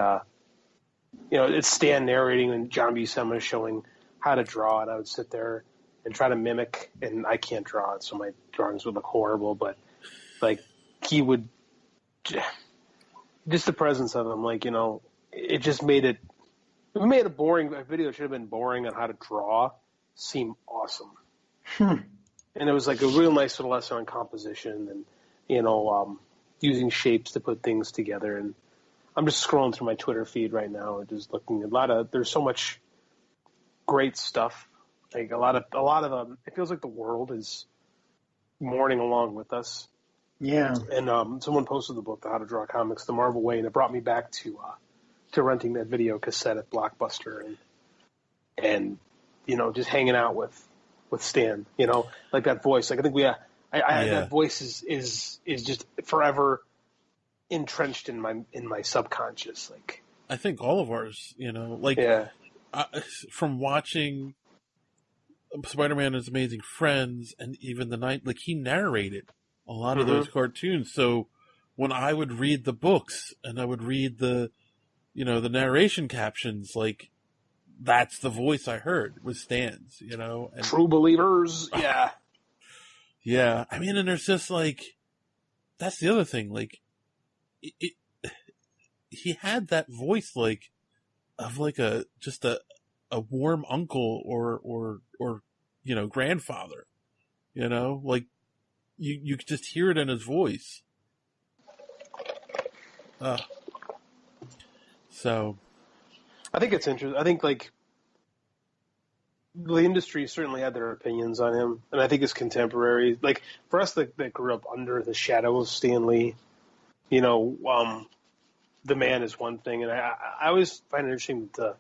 it's Stan narrating and John Buscema showing how to draw, and I would sit there and try to mimic, and I can't draw it, so my drawings would look horrible. But like he would, just the presence of him, it just made it. If we made a video should have been boring on how to draw, seem awesome. And it was like a real nice little lesson on composition and, using shapes to put things together. And I'm just scrolling through my Twitter feed right now and just looking at there's so much great stuff. Like a lot of it feels like the world is mourning along with us. Yeah. And someone posted the book, How to Draw Comics the Marvel Way, and it brought me back to renting that video cassette at Blockbuster and just hanging out with Stan, like that voice. Like I think that voice is just forever entrenched in my subconscious. Like I think all of ours, from watching Spider-Man and His Amazing Friends and even the night, like he narrated a lot of those cartoons. So when I would read the books and I would read the narration captions, like that's the voice I heard was Stan's, and True Believers. Yeah. Yeah. I mean, and there's just that's the other thing. Like he had that voice, of a warm uncle or grandfather, you could just hear it in his voice. So I think it's interesting. I think the industry certainly had their opinions on him, and I think his contemporaries, for us that grew up under the shadow of Stan Lee, the man is one thing, and I always find it interesting that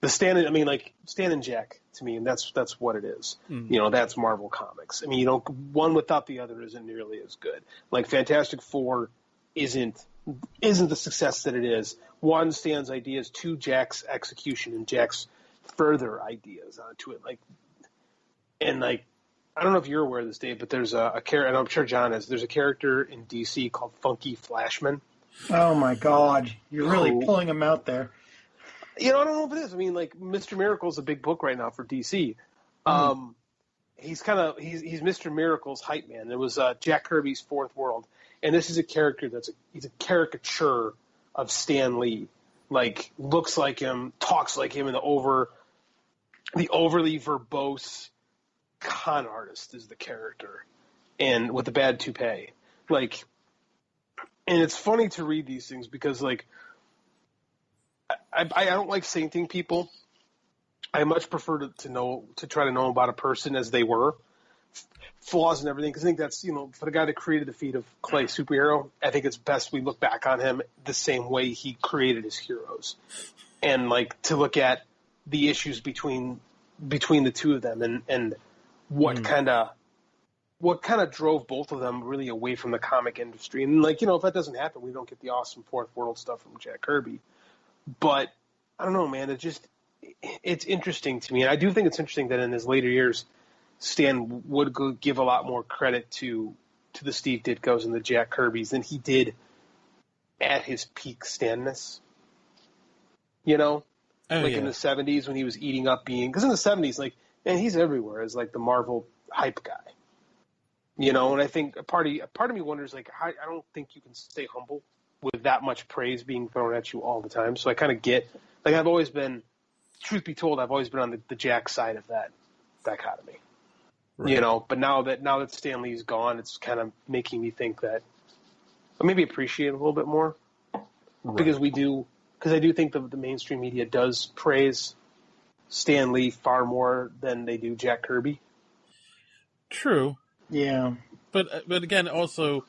the Stan. I mean, Stan and Jack to me, and that's what it is. Mm-hmm. That's Marvel Comics. I mean, one without the other isn't nearly as good. Like Fantastic Four isn't the success that it is. One, Stan's ideas. Two, Jack's execution and Jack's further ideas onto it. I don't know if you're aware of this, Dave, but there's a character, and I'm sure John is. There's a character in DC called Funky Flashman. Oh my God, you're really pulling him out there. I don't know if it is. I mean, like Mr. Miracle's a big book right now for DC. He's Mr. Miracle's hype man. It was Jack Kirby's Fourth World, and this is a character he's a caricature of Stan Lee. Like looks like him, talks like him, and the overly verbose con artist is the character, and with the bad toupee. Like, and it's funny to read these things because, like, I don't like sainting people. I much prefer to try to know about a person as they were, flaws and everything. Because I think that's, for the guy that created the feat of Clay superhero, I think it's best we look back on him the same way he created his heroes, and like to look at the issues between the two of them and what kind of drove both of them really away from the comic industry. And like, if that doesn't happen, we don't get the awesome Fourth World stuff from Jack Kirby. But I don't know, man. It's interesting to me. And I do think it's interesting that in his later years, Stan would give a lot more credit to the Steve Ditkos and the Jack Kirbys than he did at his peak Stanness. In the 70s when he was eating up because in the 70s, like, and he's everywhere as like the Marvel hype guy, and I think a part of me wonders, like, I don't think you can stay humble with that much praise being thrown at you all the time. So I kind of get, like, I've always been, truth be told, I've always been on the Jack side of that dichotomy, right. But now that Stan Lee's gone, it's kind of making me think that, or maybe appreciate it a little bit more, right. Because I do think the mainstream media does praise Stan Lee far more than they do Jack Kirby. True. Yeah. But again, also,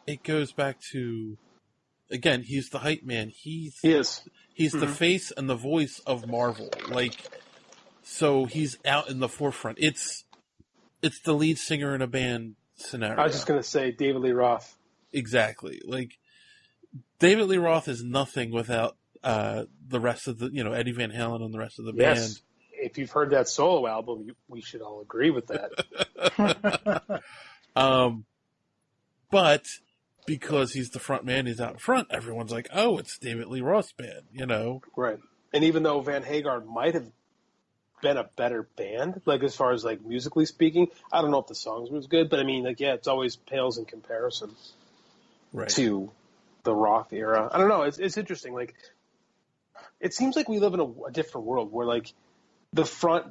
it goes back to, again, he's the hype man. He's the face and the voice of Marvel. Like, so he's out in the forefront. It's the lead singer in a band scenario. I was just going to say David Lee Roth. Exactly. Like, David Lee Roth is nothing without the rest of the, Eddie Van Halen and the rest of the band. If you've heard that solo album, we should all agree with that. But because he's the front man, he's out front, everyone's like, oh, it's David Lee Roth's band, Right. And even though Van Hagar might have been a better band, like as far as like musically speaking, I don't know if the songs was good, but I mean, like, yeah, it's always pales in comparison to the Roth era. I don't know. It's interesting. Like, it seems like we live in a different world where, like, the front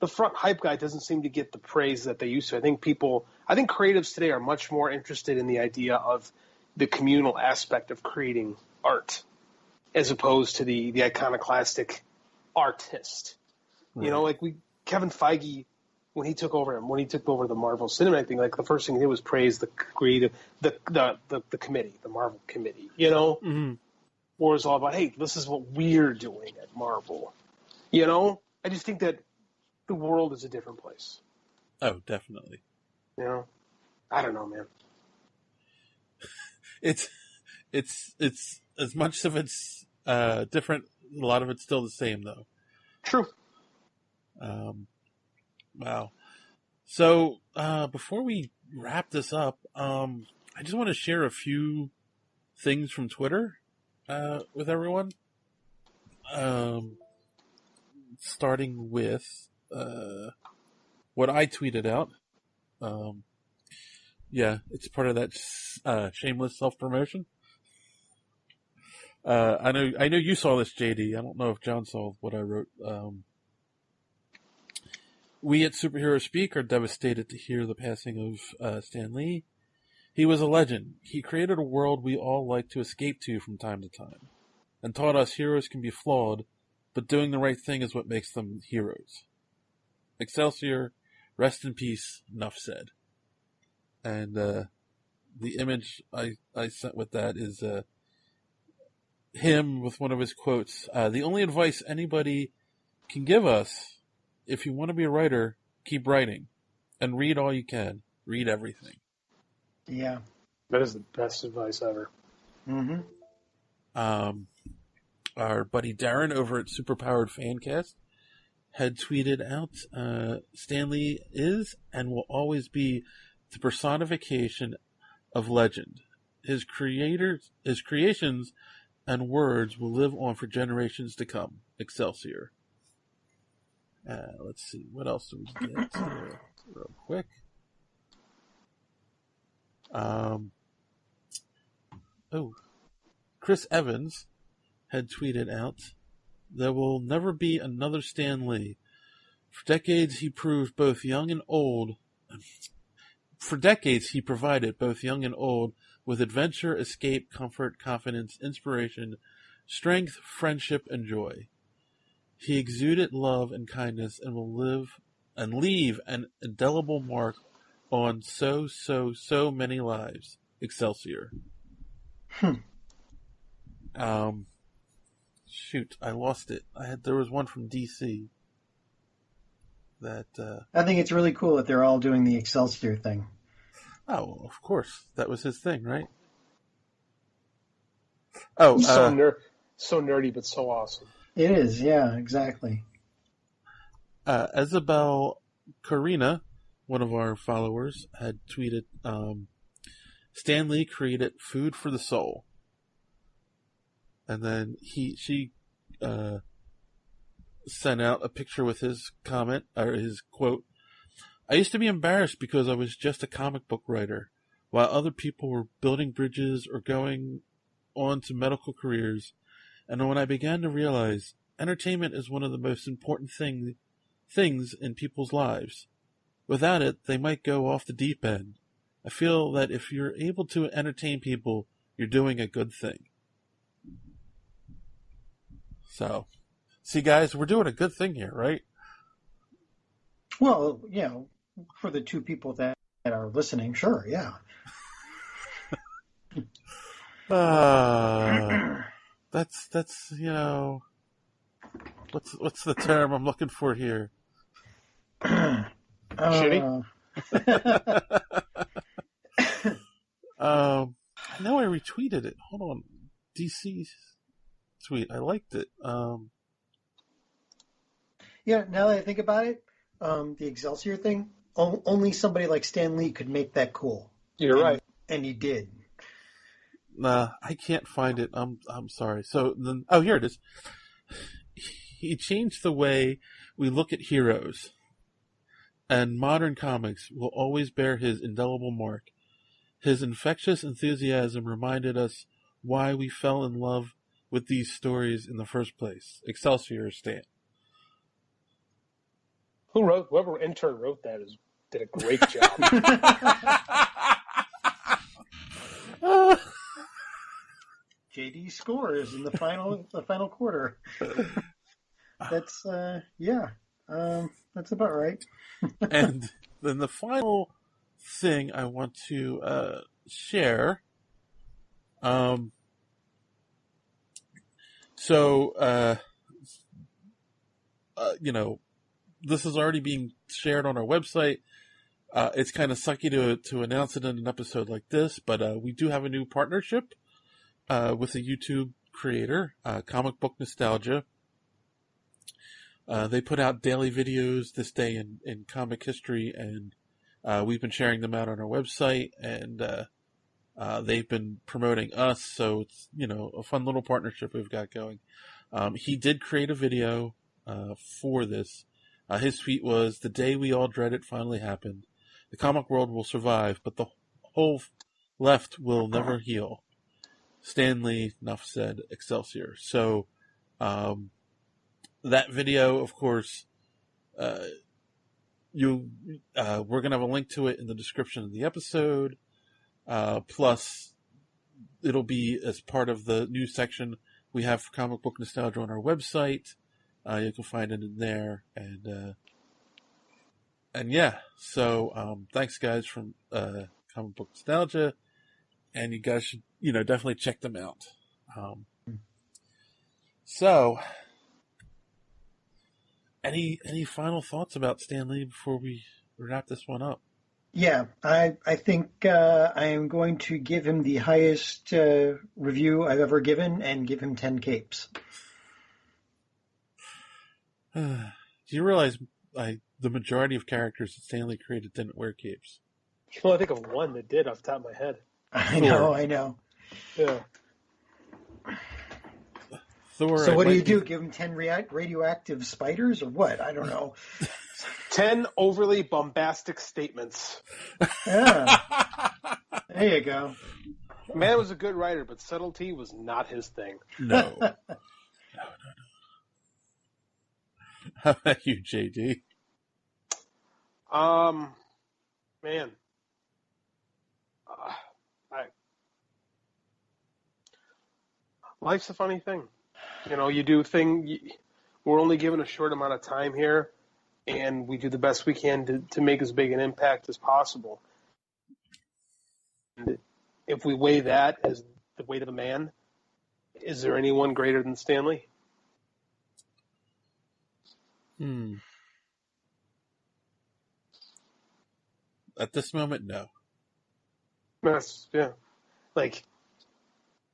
hype guy doesn't seem to get the praise that they used to. I think creatives today are much more interested in the idea of the communal aspect of creating art as opposed to the iconoclastic artist. Right. Like Kevin Feige, when he took over the Marvel Cinematic thing, like the first thing he did was praise the creative, the committee, the Marvel committee, Mm-hmm. Where it's all about, hey, this is what we're doing at Marvel. I just think that the world is a different place. Oh, definitely. I don't know, man. It's as much of it's different. A lot of it's still the same, though. True. Wow. So before we wrap this up, I just want to share a few things from Twitter with everyone. Starting with what I tweeted out. It's part of that shameless self-promotion. I know you saw this, JD. I don't know if John saw what I wrote. We at Superhero Speak are devastated to hear the passing of Stan Lee. He was a legend. He created a world we all like to escape to from time to time, and taught us heroes can be flawed, but doing the right thing is what makes them heroes. Excelsior, rest in peace, nuff said. And the image I sent with that is him with one of his quotes. The only advice anybody can give us, if you want to be a writer, keep writing. And read all you can. Read everything. Yeah. That is the best advice ever. Mm-hmm. Our buddy Darren over at Superpowered Fancast had tweeted out, Stan Lee is and will always be the personification of legend. His creations and words will live on for generations to come. Excelsior. Let's see, what else do we get here real quick? Chris Evans had tweeted out, there will never be another Stan Lee. For decades he provided both young and old with adventure, escape, comfort, confidence, inspiration, strength, friendship, and joy. He exuded love and kindness and will leave an indelible mark on so many lives. Excelsior. Shoot, I lost it. There was one from DC that I think it's really cool that they're all doing the Excelsior thing. Oh, of course. That was his thing, right? Oh, so nerdy, but so awesome. It is, yeah, exactly. Isabel Karina, one of our followers, had tweeted, Stan Lee created food for the soul. And then she sent out a picture with his comment, or his quote, I used to be embarrassed because I was just a comic book writer, while other people were building bridges or going on to medical careers. And when I began to realize entertainment is one of the most important things in people's lives. Without it, they might go off the deep end. I feel that if you're able to entertain people, you're doing a good thing. So, see guys, we're doing a good thing here, right? Well, yeah, for the two people that are listening, sure, yeah. That's what's the term I'm looking for here? Shitty? I know I retweeted it. Hold on. DC's tweet. I liked it. Yeah, now that I think about it, the Excelsior thing, only somebody like Stan Lee could make that cool. You're right. And he did. Nah, I can't find it. I'm sorry. So then, here it is. He changed the way we look at heroes, and modern comics will always bear his indelible mark. His infectious enthusiasm reminded us why we fell in love with these stories in the first place. Excelsior, Stan. Whoever intern wrote that did a great job. JD scores in the final quarter. That's that's about right. And then the final thing I want to share. This is already being shared on our website. It's kind of sucky to announce it in an episode like this, but we do have a new partnership with a YouTube creator, Comic Book Nostalgia. They put out daily videos this day in comic history, and we've been sharing them out on our website, and they've been promoting us, so it's, a fun little partnership we've got going. He did create a video for this. His tweet was, the day we all dreaded finally happened. The comic world will survive, but the whole left will never heal. Stan Lee, nuff said, Excelsior. So, that video, of course, we're going to have a link to it in the description of the episode. Plus, it'll be as part of the new section we have for Comic Book Nostalgia on our website. You can find it in there, and yeah. So, thanks guys from Comic Book Nostalgia, and you guys should, definitely check them out. So, any final thoughts about Stan Lee before we wrap this one up? Yeah, I think I am going to give him the highest review I've ever given, and give him 10 capes. Do you realize the majority of characters that Stan Lee created didn't wear capes? You can only think of one that did off the top of my head. I know. Yeah. Thor. So what do you do? Give him 10 radioactive spiders or what? I don't know. 10 overly bombastic statements. Yeah. There you go. Man was a good writer, but subtlety was not his thing. No. No. How about you, JD? Man. Life's a funny thing. You know, we're only given a short amount of time here, and we do the best we can to make as big an impact as possible. And if we weigh that as the weight of a man, is there anyone greater than Stan Lee? At this moment, no. Yes, yeah. Like,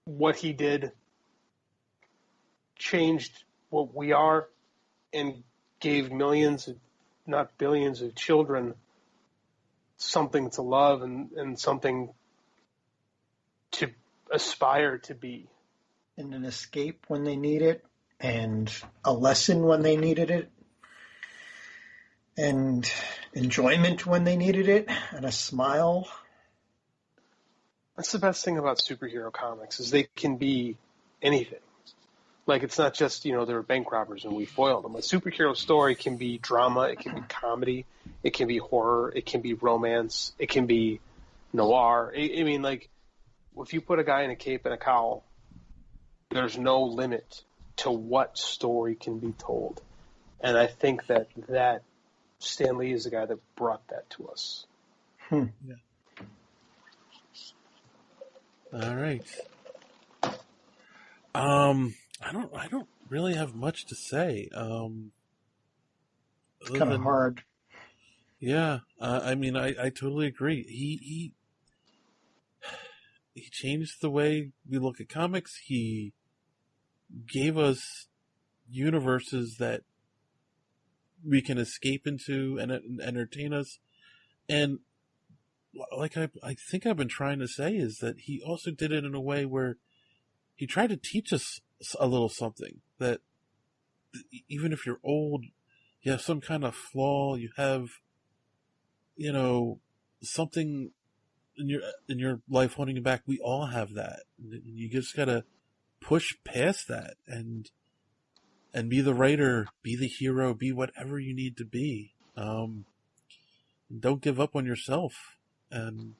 what he did changed what we are and gave millions, not billions, of children something to love and something to aspire to be. And an escape when they need it, and a lesson when they needed it, and enjoyment when they needed it, and a smile. That's the best thing about superhero comics, is they can be anything. Like, it's not just, they're bank robbers and we foiled them. A superhero story can be drama, it can be comedy, it can be horror, it can be romance, it can be noir. I mean, like, if you put a guy in a cape and a cowl, there's no limit to what story can be told. And I think that Stan Lee is the guy that brought that to us. Yeah. All right. I don't really have much to say. It's kind of hard. Yeah. I mean, I totally agree. He changed the way we look at comics. He gave us universes that we can escape into and entertain us. And like I think I've been trying to say is that he also did it in a way where he tried to teach us a little something, that even if you're old, you have some kind of flaw, you have, something in your life holding you back. We all have that. You just gotta push past that and be the writer, be the hero, be whatever you need to be. Don't give up on yourself, and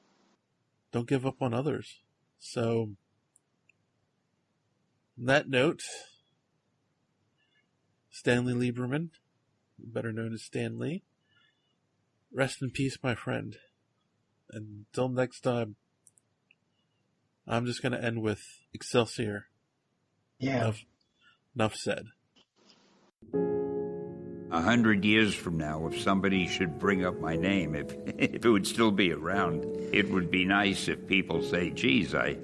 don't give up on others. So, on that note, Stanley Lieberman, better known as Stan Lee, rest in peace, my friend. Until next time, I'm just going to end with Excelsior. Yeah. Enough said. 100 years from now, if somebody should bring up my name, if it would still be around, it would be nice if people say, geez, I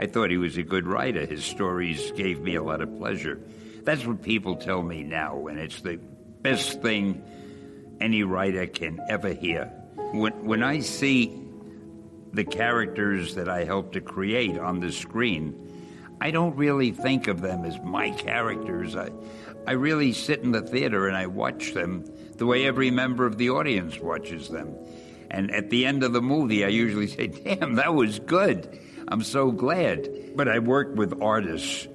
thought he was a good writer. His stories gave me a lot of pleasure. That's what people tell me now, and it's the best thing any writer can ever hear. When I see the characters that I helped to create on the screen, I don't really think of them as my characters. I really sit in the theater and I watch them the way every member of the audience watches them. And at the end of the movie, I usually say, damn, that was good. I'm so glad. But I worked with artists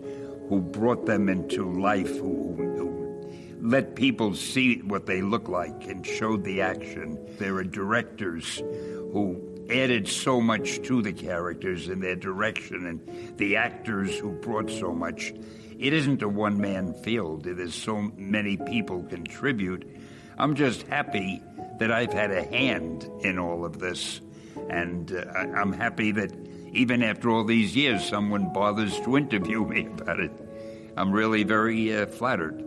who brought them into life, who let people see what they look like and showed the action. There are directors who added so much to the characters and their direction, and the actors who brought so much. It isn't a one-man field. There's so many people contribute. I'm just happy that I've had a hand in all of this, and I'm happy that even after all these years, someone bothers to interview me about it. I'm really very flattered.